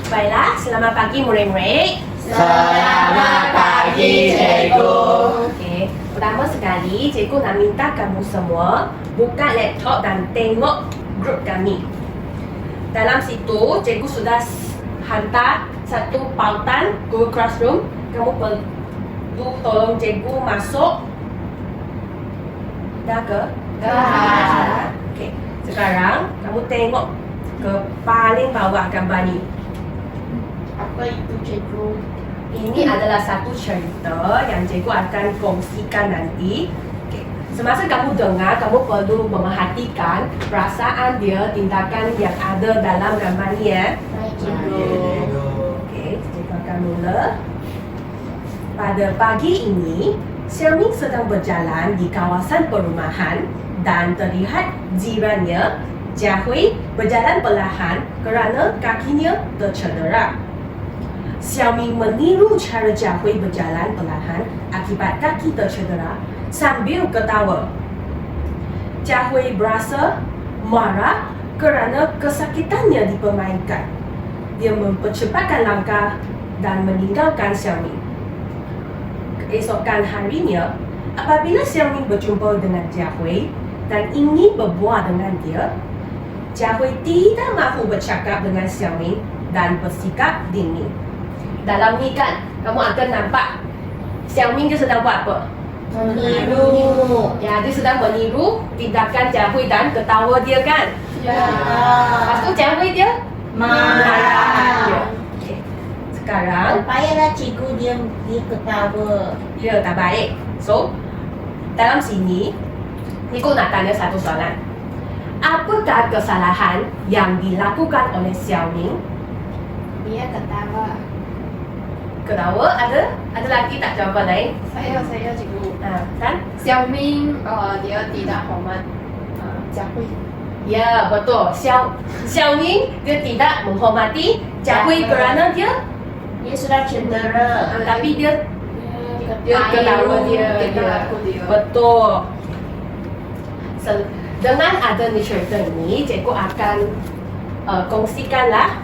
Baiklah, selamat pagi murid-murid. Selamat pagi, cikgu. Okey, pertama sekali cikgu nak minta kamu semua buka laptop dan tengok grup kami. Dalam situ cikgu sudah hantar satu pautan Google Classroom. Kamu perlu tolong cikgu masuk. Dah ke? Dah. Okey, sekarang kamu tengok ke paling bawah gambar ni. Apa itu, cikgu? Ini adalah satu cerita yang cikgu akan kongsikan nanti. Okay. Semasa kamu dengar, kamu perlu memerhatikan perasaan dia, tindakan yang ada dalam gambar ni ya. Baik, cikgu. Okey, cikgu akan mula. Pada pagi ini, Xiaoming sedang berjalan di kawasan perumahan dan terlihat jirannya, Jia Hui, berjalan perlahan kerana kakinya tercedera. Xiaoming meniru cara Jia Hui berjalan perlahan akibat kaki tercedera sambil ketawa. Jia Hui berasa marah kerana kesakitannya dipermainkan. Dia mempercepatkan langkah dan meninggalkan Xiaoming. Keesokan harinya, apabila Xiaoming berjumpa dengan Jia Hui dan ingin berbual dengan dia, Jia Hui tidak mahu bercakap dengan Xiaoming dan bersikap dingin. Dalam ni kan, kamu akan nampak Xiaoming dia sedang buat apa? Meniru. Ya, dia sedang meniru tindakan Jia Hui dan ketawa dia kan? Ya. Lepas tu Jia Hui dia Marah. Ya. Okay. Sekarang Payahlah cikgu dia ketawa. dia tak baik. So, dalam sini cikgu nak tanya satu soalan. Apakah kesalahan yang dilakukan oleh Xiaoming? Dia ketawa. Ketawa ada lagi tak jawapan lain? Saya cikgu. Kan? Xiaoming dia tidak hormat Jia Hui. Ya, betul. Xiaoming dia tidak menghormati Jia Hui kerana dia Dia sudah cedera. tapi dia ketawa dia. Ketawa dia. Betul. Dengan adanya cerita ini, cikgu akan kongsikanlah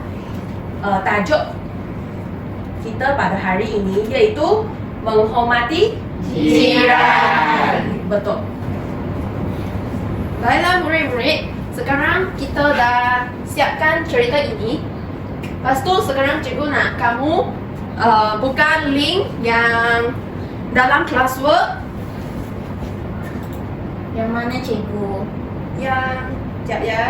tajuk kita pada hari ini, iaitu menghormati Jiran. Betul. Baiklah murid-murid, sekarang kita dah siapkan cerita ini. Lepas tu sekarang cikgu nak kamu buka link yang dalam classwork Yang mana, cikgu? yang sekejap ya.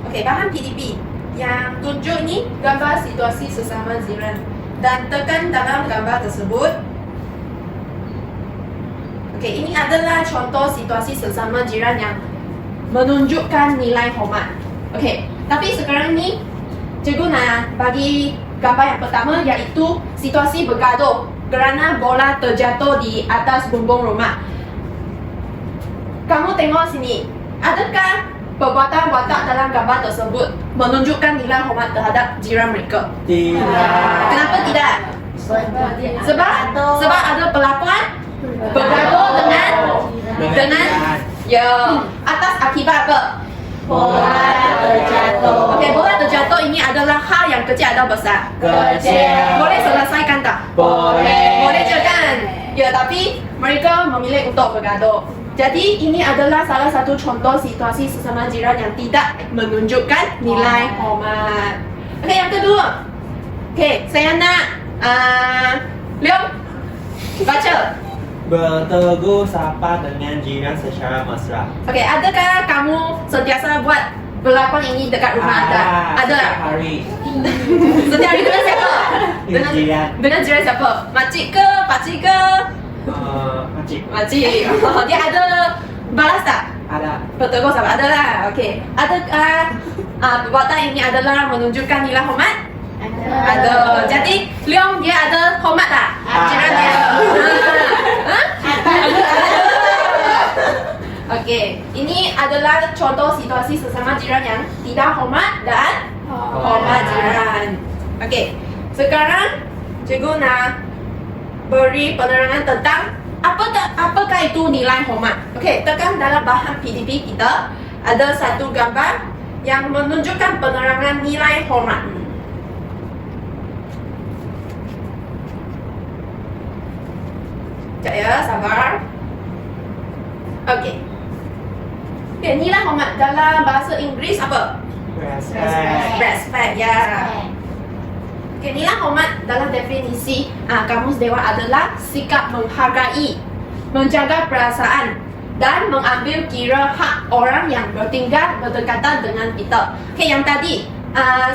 Okey, bahan PDP. Yang tunjuk ni gambar situasi sesama jiran dan tekan dalam gambar tersebut. Okey, ini adalah contoh situasi sesama jiran yang menunjukkan nilai hormat. Okey, tapi sekarang ni cikgu nak bagi gambar yang pertama, iaitu situasi bergaduh kerana bola terjatuh di atas bumbung rumah. Kamu tengok sini, adakah perbuatan-perbuatan dalam gambar tersebut menunjukkan nilai hormat terhadap jiran mereka? Tidak. Kenapa tidak? Sebab ada pelakon bergaduh dengan ya atas akibat apa? Bola terjatuh. Okey, bola terjatuh ini adalah hal yang kecil atau besar? Kecil. Boleh selesaikan tak? Boleh. Boleh je kan? Ya, tapi mereka memilih untuk bergaduh. Jadi ini adalah salah satu contoh situasi sesama jiran yang tidak menunjukkan nilai hormat. Okey, yang kedua. Okey, saya nak Leong baca. Bertegur sapa dengan jiran secara mesra. Okey, adakah kamu sentiasa buat berlakon ini dekat rumah anda? Ada. Setiap hari. Setiap hari dengan siapa? Dengan jiran. Dengan jiran siapa? Makcik ke? Pakcik ke? Makcik. Makcik. Dia ada balas tak? Ada. Bertegur sama ada lah. Okey. Adakah perbuatan ini adalah menunjukkan nilai hormat? Ada. Jadi Leong dia ada hormat tak? Ada. Jiran dia. Okey. Ini adalah contoh situasi sesama jiran yang tidak hormat dan hormat jiran. Okey. Sekarang cikgu nak beri penerangan tentang apakah itu nilai hormat. Okey, tekan dalam bahan PDP kita ada satu gambar yang menunjukkan penerangan nilai hormat. Sekejap ya, sabar. Okey. Okay, nilai hormat dalam bahasa Inggeris apa? Respect. Respect, ya. Okay, nilai hormat dalam definisi Kamus Dewan adalah sikap menghargai, menjaga perasaan dan mengambil kira hak orang yang bertinggal berdekatan dengan kita. Okay, yang tadi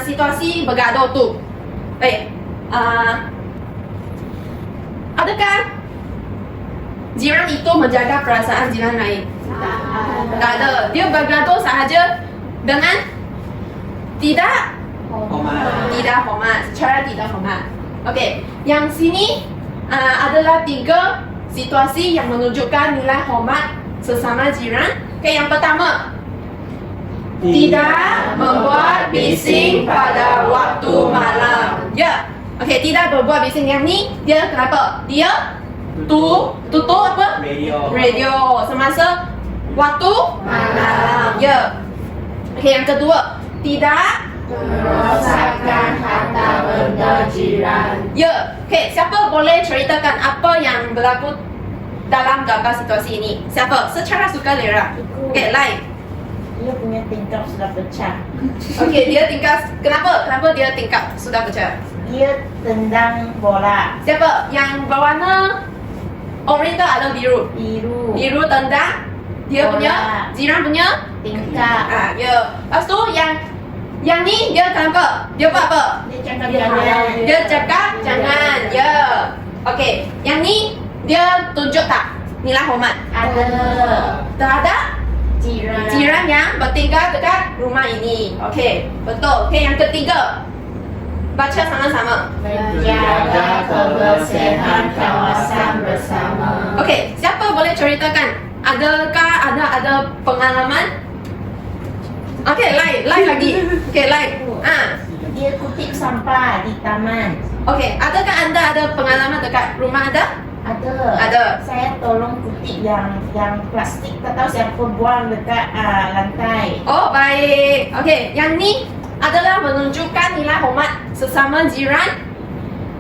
situasi bergaduh tu. Adakah jiran itu menjaga perasaan jiran lain? Tak ada. Dia bergaduh sahaja dengan tidak hormat, secara tidak hormat. Okey, yang sini adalah 3 situasi yang menunjukkan nilai hormat sesama jiran. Okey, yang pertama, tidak membuat bising pada waktu malam. Ya. Okey, tidak berbuat bising. Yang ni dia kenapa? Dia tutup apa? Radio semasa waktu malam. Ya. Okey, yang kedua, tidak Merosakkan harta benda jiran. Ya, okay, siapa boleh ceritakan apa yang berlaku dalam gambar situasi ini? Siapa? Secara sukarela. Okay, Lai. Dia punya tingkap sudah pecah. Okay, dia tingkap. Kenapa? Kenapa dia tingkap sudah pecah? Dia tendang bola Siapa? Yang berwarna orange atau biru? biru. Biru tendang dia Bola. punya jiran punya. Tingkap. Ya. Lepas tu yang ni dia kenapa? Dia buat apa? Dia cakap jangan. Dia cakap jangan. Ya. Okay. Yang ni dia tunjuk tak nilai hormat Ada terhadap jiran yang bertinggal dekat rumah ini. Okey, betul. Okey, yang ketiga. Baca sama-sama. menjaga kebersihan kawasan bersama. Okey, siapa boleh ceritakan? Adakah ada pengalaman? Okey, Lai lagi. Okey, Lai. Dia kutip sampah di taman. Okey, adakah anda ada pengalaman dekat rumah anda? Ada. Saya tolong kutip yang plastik, tak tahu siapa buang dekat lantai. Oh, baik. Okey, yang ni adalah menunjukkan nilai hormat sesama jiran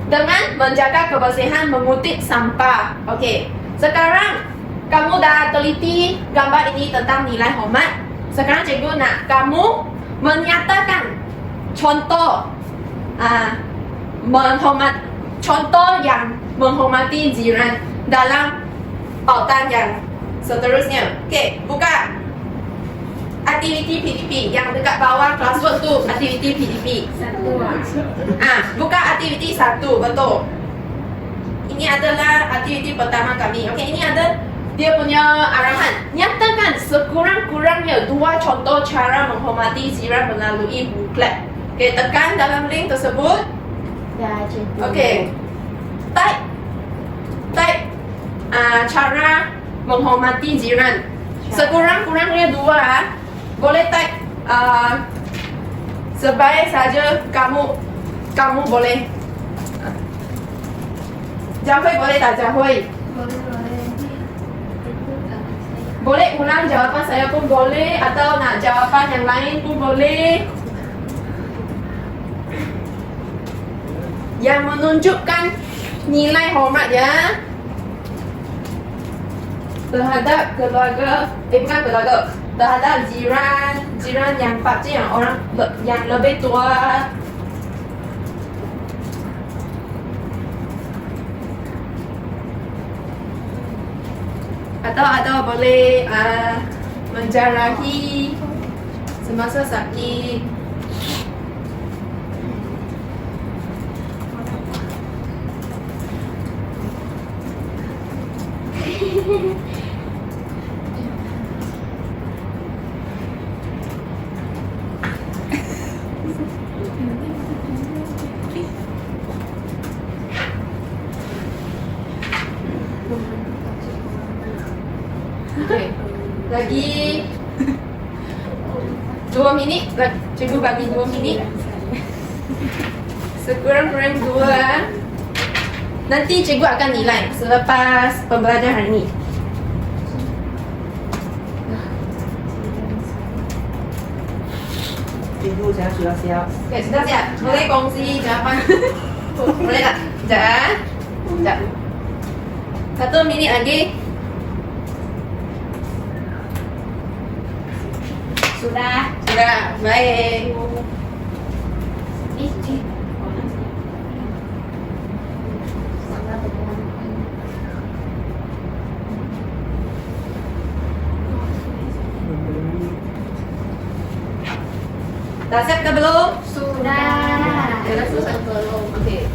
dengan menjaga kebersihan mengutip sampah. Okey. Sekarang kamu dah teliti gambar ini tentang nilai hormat. Sekarang cikgu nak kamu menyatakan contoh contoh yang menghormati jiran dalam pautan yang seterusnya. Okey, buka aktiviti PDP yang dekat bawah classwork tu, aktiviti PDP. Buka aktiviti 1, betul. Ini adalah aktiviti pertama kami. Okey, ini ada dia punya arahan. Nyatakan sekurang-kurangnya 2 contoh cara menghormati jiran melalui buklet. Okey, tekan dalam link tersebut. Ya, cikgu. Okey. Type cara menghormati jiran. Sekurang-kurangnya 2. Boleh type sebaik saja kamu boleh. Jahui boleh tak Jahui? Boleh ulang jawapan saya pun boleh, atau nak jawapan yang lain pun boleh. Yang menunjukkan nilai hormat ya terhadap keluarga, bukan keluarga, terhadap jiran yang pakcik, yang orang yang lebih tua. Atau boleh menjarahi semasa sakit. Okay. Lagi 2 minit. Cikgu bagi 2 minit. Sekurang-kurang 2. Nanti cikgu akan nilai selepas pembelajaran hari ini. Cikgu, saya sudah siap. Okay, sudah siap. Boleh kongsi jawapan? Boleh tak? Sekejap. 1 minit lagi. Sudah. Sudah, baik. Dah siap ke belum? Sudah. Dah selesai belum? Okey.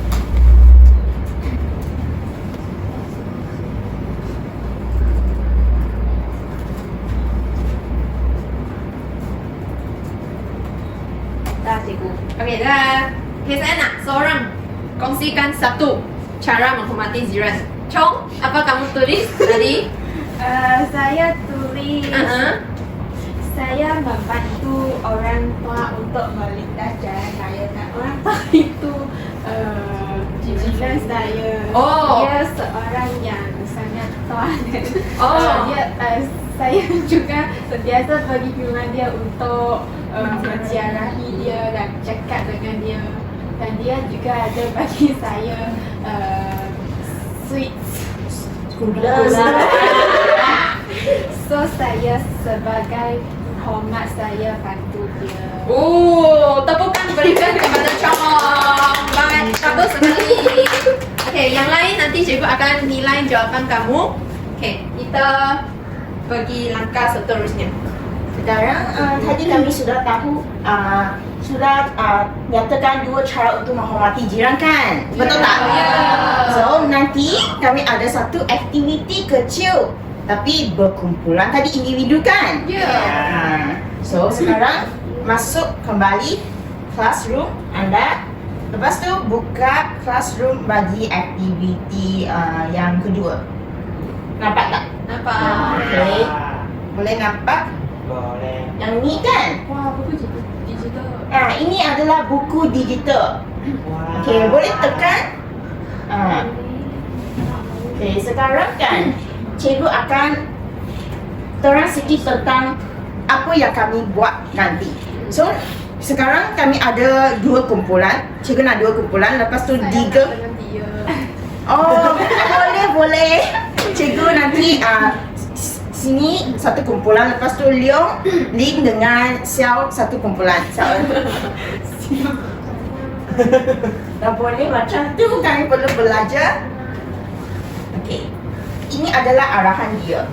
Dah cikgu. Okey, dah. Okey, saya nak seorang kongsikan satu cara menghormati jiran. Chong, apa kamu tulis tadi? Saya tulis Saya membantu orang tua untuk melintas jalan raya dan orang tua itu jiran saya. Oh. Dia seorang yang sangat tua dan Oh. saya juga sentiasa pergi ke rumah dia untuk menziarahi dia dan cakap dengan dia, dan dia juga ada bagi saya sweets. So saya sebagai hormat saya bantu dia. Oh, tepukan berikan kepada Chong. Baik, bagus sekali. Okey, yang lain nanti cikgu akan nilai jawapan kamu. Okey, kita pergi langkah seterusnya. Sekarang tadi kami sudah tahu sudah nyatakan 2 cara untuk menghormati jiran kan? Betul tak? Ya. So nanti kami ada satu aktiviti kecil tapi berkumpulan tadi individu kan? Ya. So sekarang masuk kembali classroom anda. Lepas tu buka classroom bagi aktiviti yang kedua. Nampak tak? Nampak? Okey. Boleh nampak? Boleh. Yang ni kan? Wah, buku digital. Ini adalah buku digital. Wah. Okey, boleh tekan. Okey, sekarang kan cikgu akan terang sikit tentang apa yang kami buat nanti. So, sekarang kami ada 2 kumpulan. Cikgu nak 2 kumpulan, lepas tu 3. Dengan dia. Oh, boleh. Cikgu nanti sini satu kumpulan, lepas tu Leong, Lin dengan Xiao satu kumpulan. Tak boleh macam tu, kami perlu belajar. Okey. Ini adalah arahan dia.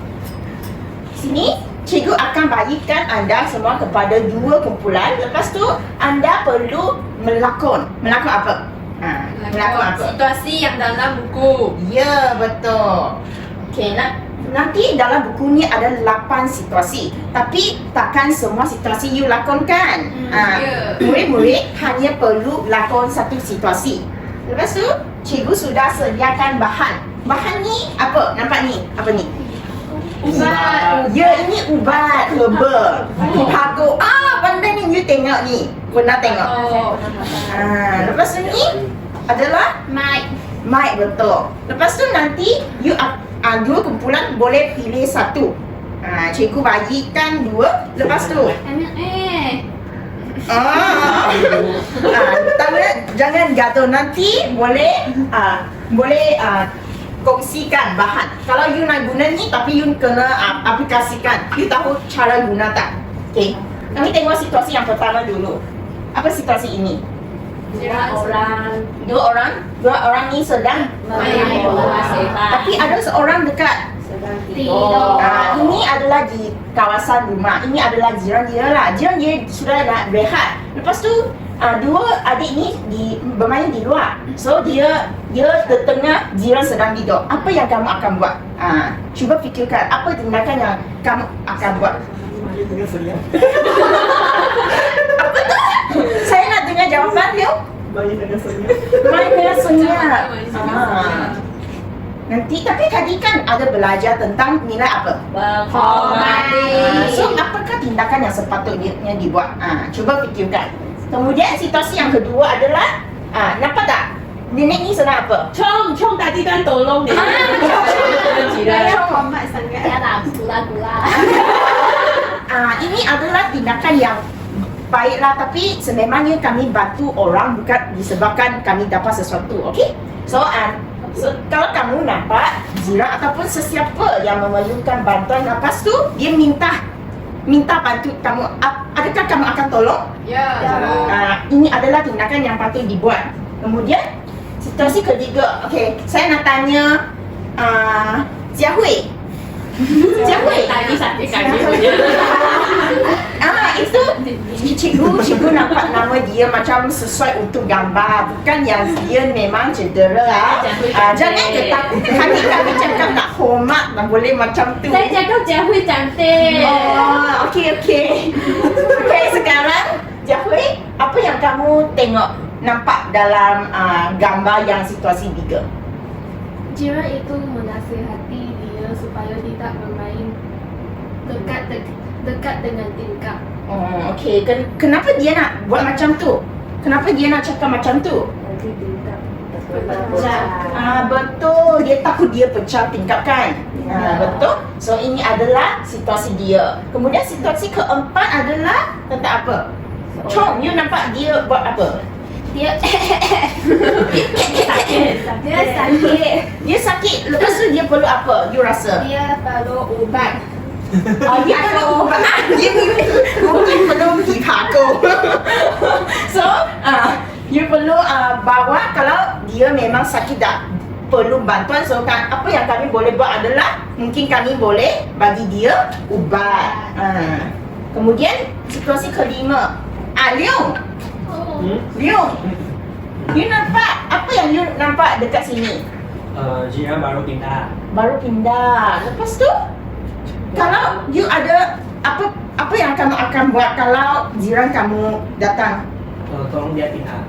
Sini cikgu akan bagikan anda semua kepada 2 kumpulan. Lepas tu anda perlu melakon. Melakon apa? Melakon apa? Situasi yang dalam buku. Ya, betul. Okey, nanti dalam buku ni ada 8 situasi. Tapi takkan semua situasi you lakonkan. Ya. Murid-murid hanya perlu lakon satu situasi. Lepas tu, cikgu sudah sediakan bahan. Bahan ni apa? Nampak ni? Apa ni? Ubat. Ya, ini ubat herbal. Pago. Pandai ni, you tengok ni. Pernah tengok? Oh. Lepas tu ni adalah mic, betul. Lepas tu nanti you 2 kumpulan boleh pilih satu. Cikgu bagikan 2. Lepas tu jangan gaduh, nanti boleh kongsikan bahan. Kalau you nak guna ni tapi you kena aplikasikan. You tahu cara guna tak? Okay. Kami tengok situasi yang pertama dulu. Apa situasi ini? 2 orang. 2 orang ni sedang Main bola sepak. Tapi ada seorang dekat. tidur. Ini adalah di kawasan rumah. Ini adalah jiran dia lah. Jiran dia sudah nak rehat. Lepas tu 2 adik ni bermain di luar. So dia tertengah jiran sedang tidur. Apa yang kamu akan buat? Cuba fikirkan apa tindakan yang kamu akan buat. Main dengan senyap. Saya nak dengar jawapan dia. Main dengan senyap. Main dengan senyap. Main dengan senyap. Nanti tapi tadi kan ada belajar tentang nilai apa? Menghormati. So apakah tindakan yang sepatutnya dibuat? Cuba fikirkan. Kemudian situasi yang kedua adalah nampak tak? Nenek ni sedang apa? Chong tadi kan tolong dia. Saya hormat sangat. Ya lah, gula-gula. Ini adalah tindakan yang baiklah, tapi sememangnya kami bantu orang bukan disebabkan kami dapat sesuatu, okey? So, So, kalau kamu nampak jiran ataupun sesiapa yang memerlukan bantuan, lepas tu dia minta bantu kamu, adakah kamu akan tolong? Ya. Ini adalah tindakan yang patut dibuat. Kemudian situasi ketiga, okey, saya nak tanya Jia Hui. Jia Hui. Tadi sakit Itu cikgu nampak nama dia macam sesuai untuk gambar, bukan yang dia memang cedera. Jangan ketakutan, kami cakap nak hormat dan boleh macam tu. Saya cakap Jia Hui cantik. Oh, okey. Okey, sekarang Jia Hui, apa yang kamu tengok nampak dalam gambar yang situasi 3? Jiran itu menasihati dia supaya tidak bermain dekat dengan tingkap. Oh, okey. Kenapa dia nak buat macam tu? Kenapa dia nak cakap macam tu? Nanti tingkap Betul. Dia takut dia pecah tingkap kan? Betul. So ini adalah situasi dia. Kemudian situasi keempat adalah tentang apa? Chong, you nampak dia buat apa? Dia sakit. Dia sakit. Lepas tu dia perlu apa? You rasa? Dia perlu ubat. Dia perlu ubat. Dia mungkin perlu pergi paku. So, you perlu bawa kalau dia memang sakit tak perlu bantuan. So, apa yang kami boleh buat adalah mungkin kami boleh bagi dia ubat. Kemudian situasi kelima, Leong. Leong, you nampak apa yang you nampak dekat sini? Jiran baru pindah. Baru pindah. Lepas tu, kalau you ada apa yang kamu akan buat kalau jiran kamu datang? Tolong dia pindah.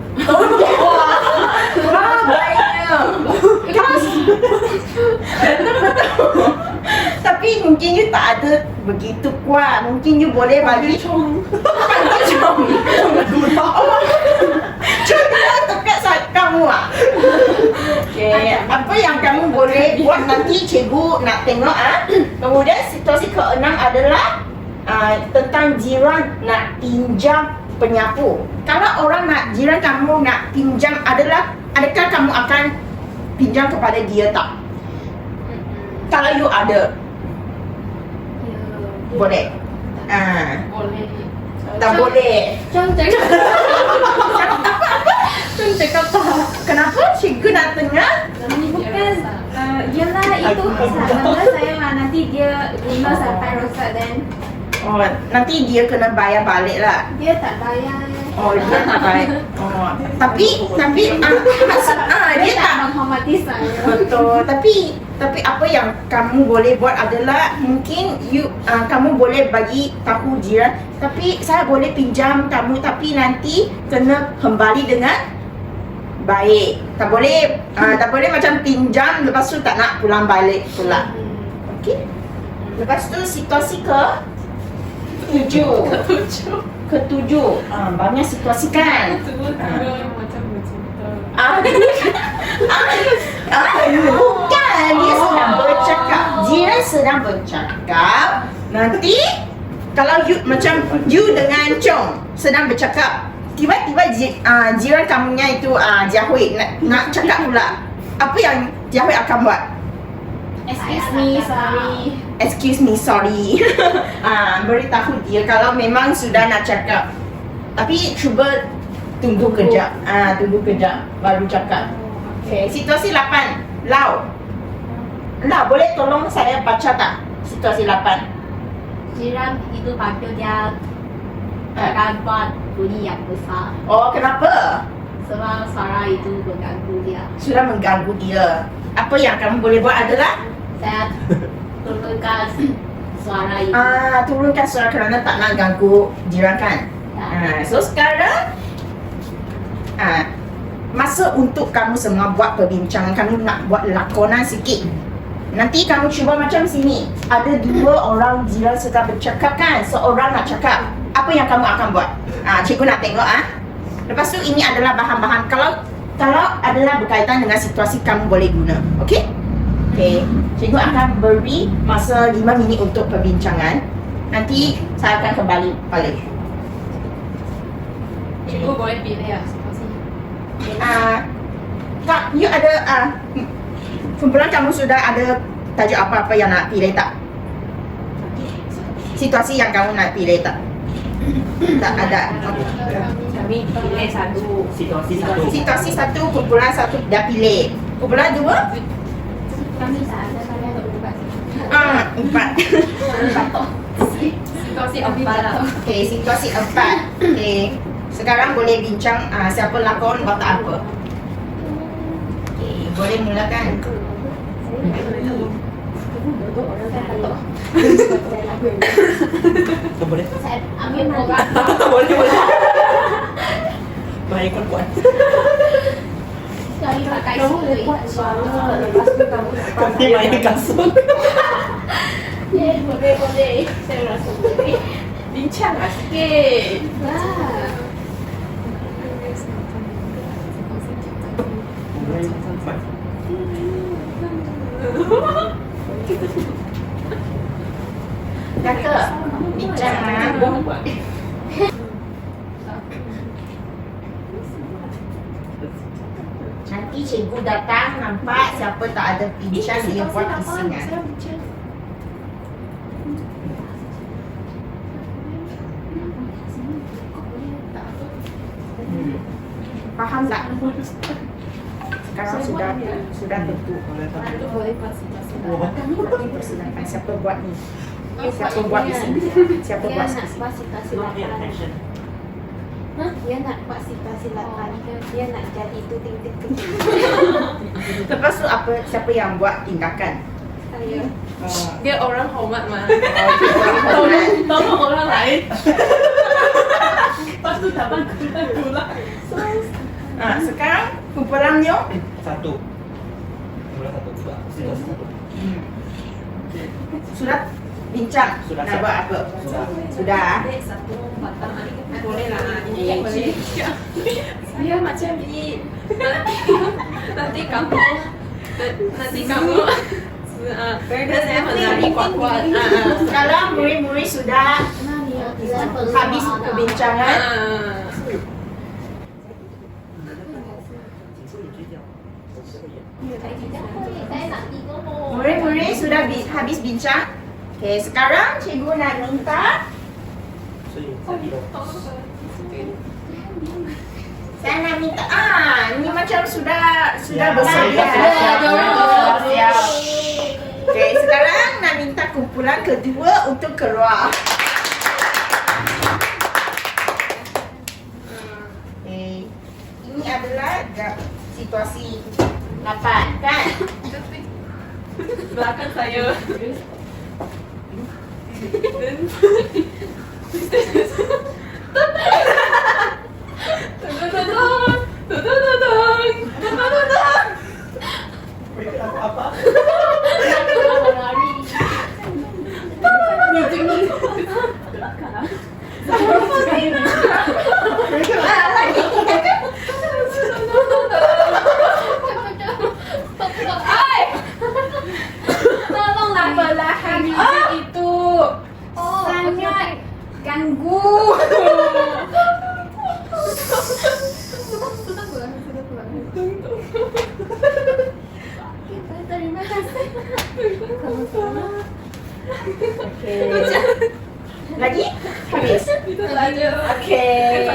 Wah, baiknya. Betul. Tapi mungkin you tak ada begitu kuat. Mungkin you boleh bagi Cong dekat saat kamu Okay, apa yang kamu boleh buat nanti cikgu nak tengok Kemudian situasi keenam adalah tentang jiran nak pinjam penyapu. Kalau orang jiran kamu nak pinjam adakah kamu akan pinjam kepada dia tak? Kalau you ada, boleh. Boleh. Tak boleh. Cong cakap. Cong cakap tak. Kenapa cikgu nak tengah? Bukan. Yelah itu salah saya mah nanti dia guna sampai rosak dan Oh, nanti dia kena bayar balik lah. dia tak bayar. Oh, dia tak bayar. Oh, tapi dia Dia tak. tak menghormati saya. Betul. Tapi apa yang kamu boleh buat adalah mungkin kamu boleh bagi tahu jiran. Tapi saya boleh pinjam kamu tapi nanti kena kembali dengan baik. Tak boleh macam pinjam lepas tu tak nak pulang balik pula. Okey. Lepas tu situasi ketujuh. Banyak situasi kan? Bukan, dia sedang bercakap. Jiran sedang bercakap. Nanti kalau you dengan Chong sedang bercakap, tiba-tiba jiran kamunya itu Jia Hui nak cakap pula. Apa yang Jia Hui akan buat? Excuse me, sorry. Beritahu dia kalau memang sudah nak cakap. Tapi cuba tunggu kejap. Tunggu kejap baru cakap. Okay, situasi 8. Lau, boleh tolong saya baca tak? Situasi 8. Jiran itu panggil dia akan buat bunyi yang besar. Oh, kenapa? Sebab suara itu mengganggu dia. Sudah mengganggu dia. Apa yang kamu boleh buat adalah Saya turunkan suara itu. turunkan suara kerana tak nak ganggu jiran kan? So sekarang masa untuk kamu semua buat perbincangan. Kami nak buat lakonan sikit. Nanti kamu cuba macam sini. Ada 2 orang jiran sedang bercakap kan? Seorang nak cakap. Apa yang kamu akan buat? Cikgu nak tengok Lepas tu ini adalah bahan-bahan. Kalau adalah berkaitan dengan situasi kamu boleh guna. Okey? Okey. Cikgu akan beri masa 5 minit untuk perbincangan. Nanti saya akan kembali balik. Cikgu boleh pilih situasi. Tak, you ada Kumpulan kamu sudah ada tajuk apa-apa yang nak pilih tak? Situasi yang kamu nak pilih tak? Tak ada. Kami pilih satu. Situasi satu. Situasi satu, kumpulan satu dah pilih. Kumpulan dua? Kami tak ada, kami ada berubah. Empat. Situasi empat lah. Okey, situasi empat. Okey. Sekarang boleh bincang siapa lakon watak apa. Okey, boleh mulakan. Kau boleh? Saya ambil program. Boleh, boleh. Baik, kuat. Sekali pakai sulit. Lepas tu kamu Kami main kasut. Boleh, boleh. Saya rasa boleh. Bincang lah sikit. Wah. Kakak, bincang Nanti cikgu datang nampak siapa tak ada bincang dia buat isingan. Faham tak? Sekarang sudah tentu. Boleh pas situasi. Nanti persilakan siapa buat ni. Siapa buat di sini? Siapa Dia buat nak sini? buat situasi Not pay 8. attention. Dia nak buat situasi 8. Dia nak jadi itu ting-ting kecil. Lepas tu apa? Siapa yang buat tindakan? Saya. Dia orang hormat mah. Orang Tolong orang lain. Lepas tu dapat gula-gula. Sekarang kumpulan Nyo. Satu. Kumpulan satu. Situasi satu. Sudah bincang. Sudah, Nak buat apa? Sudah. Satu batang adik. Boleh lah. Ini boleh. Saya macam ni. Nanti kamu. Saya menari kuat-kuat. Sekarang murid-murid sudah habis perbincangan. Saya nak tidur. Murid-murid sudah habis bincang. Okey, sekarang cikgu nak minta saya nak minta ini macam sudah Ya, bersedia. siap. Siap. Okey, sekarang nak minta kumpulan kedua untuk keluar. Okey. Ini adalah situasi 8 kan? Belakang saya. Apa? Tolonglah perlahan itu. Sangat ganggu. Kita terima kasih. Lagi? Habis? Itu saja. Okey.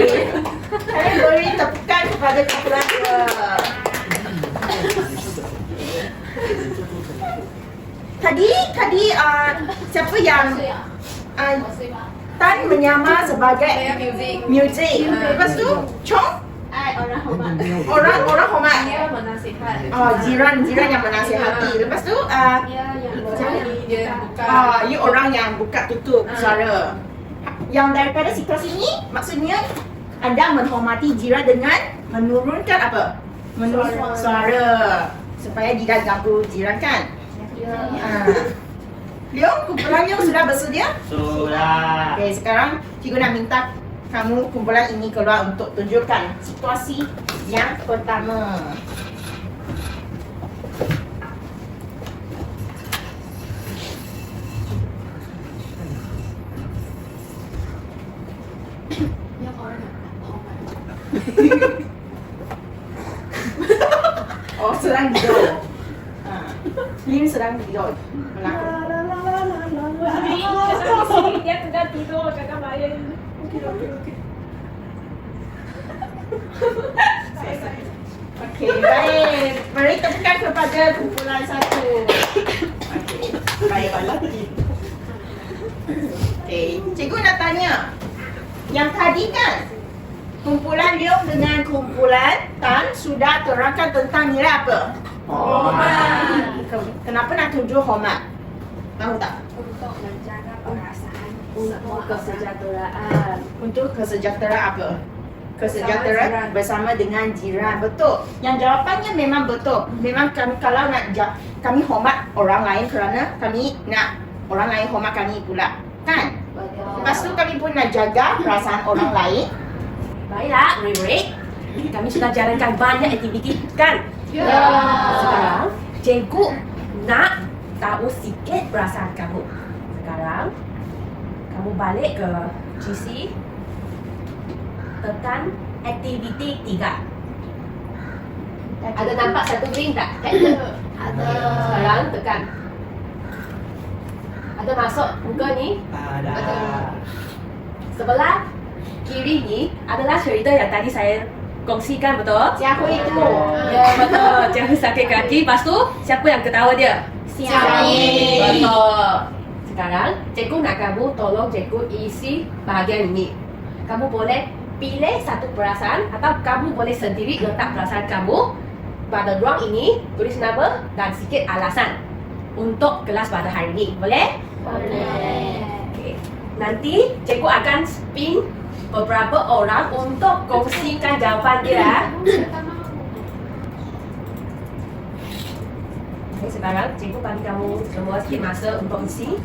Kalian beri tepukan kepada kumpulan dua. Tadi siapa yang Tan menyamar sebagai Saya music. music. Lepas tu Chong Orang hormat. orang hormat. Dia menasihat. Jiran yang menasihati. Lepas tu Dia yang Dia buka. you orang yang buka tutup suara. Yang daripada situasi ini maksudnya anda menghormati jiran dengan menurunkan apa? Menurunkan suara supaya tidak ganggu jiran kan? Leong, kumpulan Leong sudah bersedia? Sudah. Okey, sekarang cikgu nak minta kamu kumpulan ini keluar untuk tunjukkan situasi yang pertama. yang orang hormat. Oh, serang gitu. Lim sedang tidur. Dia sedang tidur, kakak bayar. Okey, baik. Mari tepukan kepada kumpulan satu. Okey, baik lagi. Okey, cikgu nak tanya. Yang tadi kan kumpulan Leong dengan kumpulan Tan sudah terangkan tentang nilai apa? Kenapa nak tunjuk hormat? Tahu tak? Untuk menjaga perasaan Untuk kesejahteraan. Untuk kesejahteraan apa? Kesejahteraan bersama dengan jiran. Betul. Yang jawapannya memang betul. Memang kami kalau nak kami hormat orang lain kerana kami nak orang lain hormat kami pula. Kan? Lepas tu kami pun nak jaga perasaan orang lain. Baiklah, murid-murid. Kami sudah jalankan banyak aktiviti kan? Sekarang, cikgu nak tahu sikit perasaan kamu. Sekarang, kamu balik ke GC. Tekan aktiviti 3. Ada nampak satu ring tak? Ada. Sekarang tekan. Ada masuk muka ni? Ada. Sebelah kiri ni adalah cerita yang tadi saya kongsikan, betul? Siapa itu? Ya, betul. Jangan sakit kaki. Lepas tu, siapa yang ketawa dia? Betul. Sekarang, cikgu nak kamu tolong cikgu isi bahagian ini. Kamu boleh pilih satu perasaan atau kamu boleh sendiri letak perasaan kamu pada ruang ini, tulis nama dan sikit alasan untuk kelas pada hari ini. Boleh? Okay. Nanti cikgu akan spin beberapa orang untuk kongsikan jawapan dia. Okay, sekarang cikgu bagi kamu semua sikit masa untuk isi.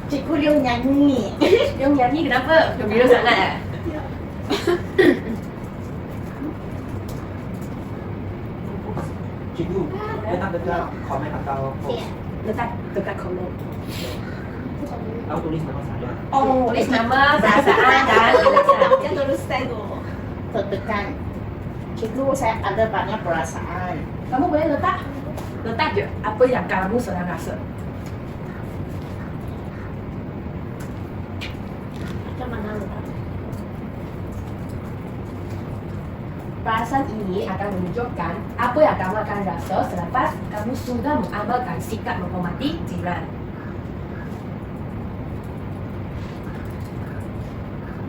Cikgu Leong nyanyi. Yang nyanyi kenapa? Gembira sangat eh? Cikgu, letak dekat komen atau post. Letak dekat komen. Aku tulis nama saya. Oh, Tulis nama, perasaan dan alasan. Dia terus tengok. tertekan. Cikgu, saya ada banyak perasaan. Kamu boleh letak je apa yang kamu sedang rasa. Macam mana letak? Perasaan ini akan menunjukkan apa yang kamu akan rasa selepas kamu sudah mengamalkan sikap menghormati jiran.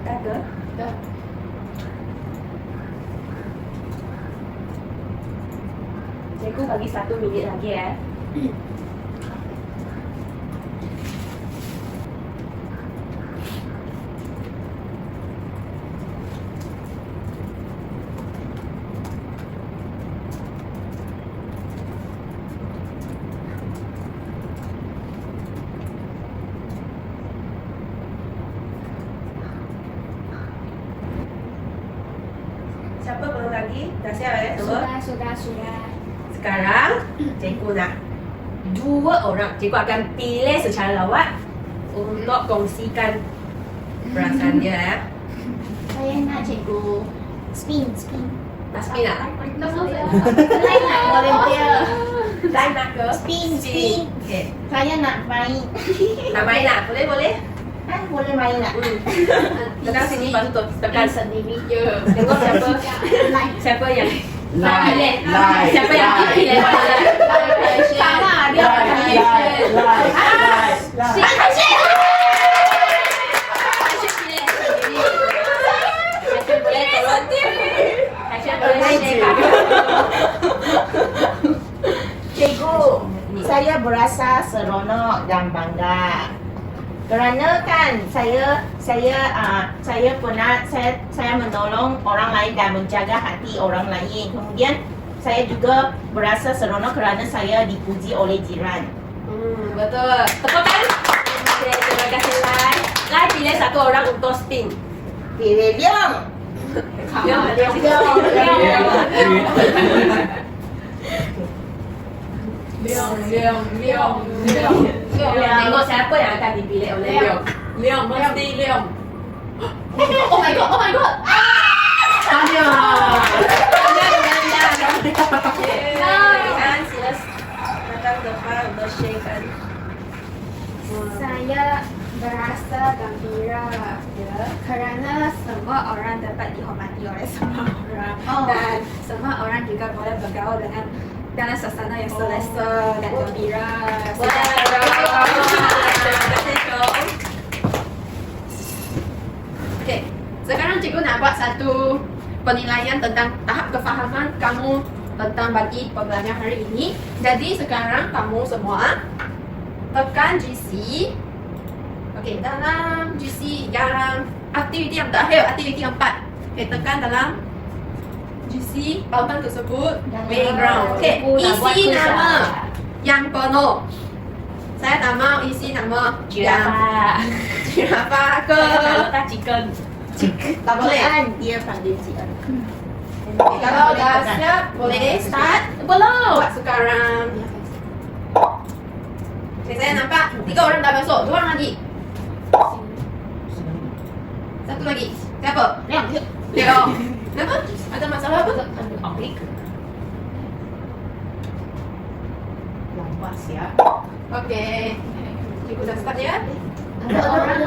Dah ke? Dah. Cikgu bagi 1 minit lagi eh. Siapa belum lagi? Dah siap eh semua? Sudah. Sekarang cikgu nak 2 orang. Cikgu akan pilih secara lawat untuk kongsikan perasaan dia ya. Saya nak cikgu spin. Nak spin tak? Saya nak volunteer. Dah nak ke? Spin. Okay. Saya nak main. Nak main tak? Boleh? Kan boleh main tak? Tekan sini lepas tu tekan sendiri je. Tengok siapa yang Like. Siapa yang pilih Sama dia akan pilih. Cikgu, saya berasa seronok dan bangga. Kerana kan saya menolong orang lain dan menjaga hati orang lain. Kemudian saya juga berasa seronok kerana saya dipuji oleh jiran. Betul. Tepukan. Okay, terima kasih Lai. Lai pilih 1 orang untuk spin. Pilih Leong. Leong. Tengok siapa yang akan dipilih oleh Leong. Leong, mesti Leong. Oh my god. Tanya. Yeah. saya merasa gembira ya, karena semua orang dapat dihormati oleh semua orang dan semua orang juga boleh bergaul dengan dalam suasana yang selesa dan gembira. Okey, sekarang cikgu nak buat satu penilaian tentang tahap kefahaman kamu tentang bagi pembelajaran hari ini. Jadi sekarang kamu semua tekan GC. Okey, dalam GC yang aktiviti yang terakhir, aktiviti yang 4. Okey, tekan dalam GC pautan tersebut background. Okey, isi nama yang penuh. Saya tak mau isi nama Giraffe. Giraffe ke Tak chicken. tak boleh. Dia panggil Cian. Okay, kalau dah siap, boleh start. Belum. Buat sekarang. Okay, saya nampak 3 orang dah masuk. 2 orang lagi. Satu lagi. Siapa? Leo. Kenapa? Ada masalah apa? Lambat ya. Okay. Cikgu dah start ya. Ada orang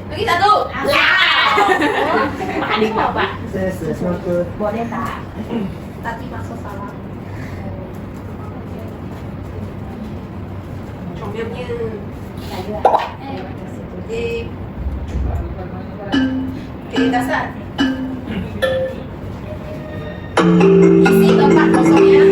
Lagi satu. Pak Adik Bapak. Boleh tak? tapi masuk salah. Comel-nya. Okay. Okay, dah start. Isi tempat kosongnya.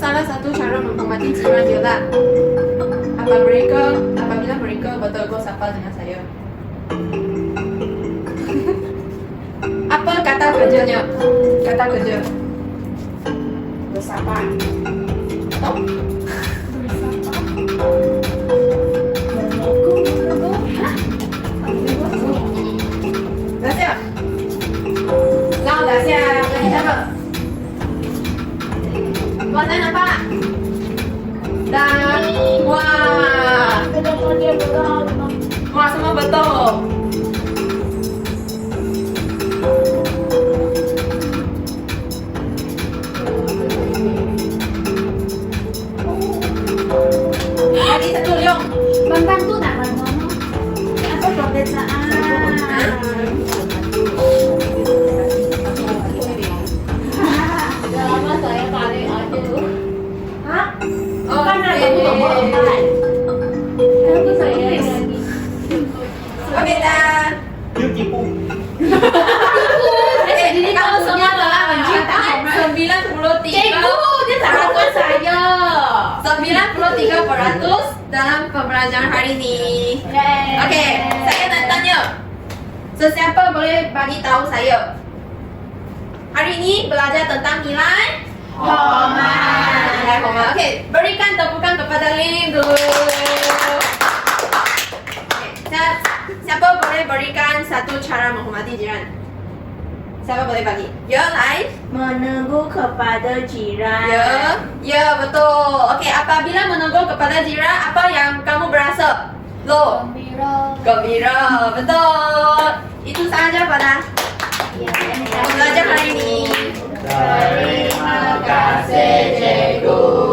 Salah satu cara menghormati jiran ialah apabila mereka bertegur sapa dengan saya. Apa kata kerjanya? Kata kerja. Bersabar. Atau dah siap? Lau dah siap. Lagi siapa? Warna nampak? Dan wah, wah semua betul. Lagi satu Leong. Membantu nak Manono? Apa pembedaan? Lama saya paling aduh. Hah? Oh, Kan ada bukan. Aku saya lagi. Okey dah. Yuk tipu. Jadi kamu kamu semua telah menciptakan menciptakan 93%. Dia tak lakukan saya. 93% dalam pembelajaran hari ini. Okey, saya nak tanya. Sesiapa boleh bagi tahu saya? Hari ini belajar tentang nilai hormat. Nilai hormat. Okey, berikan tepukan kepada Lim dulu. Okey, siapa boleh berikan satu cara menghormati jiran? Siapa boleh bagi? Ya, Lai. Menegur kepada jiran. Ya betul. Okey, apabila menegur kepada jiran, apa yang kamu berasa? Lo? Gembira. Betul. Itu sahaja pada pembelajaran hari ini. Terima kasih, cikgu.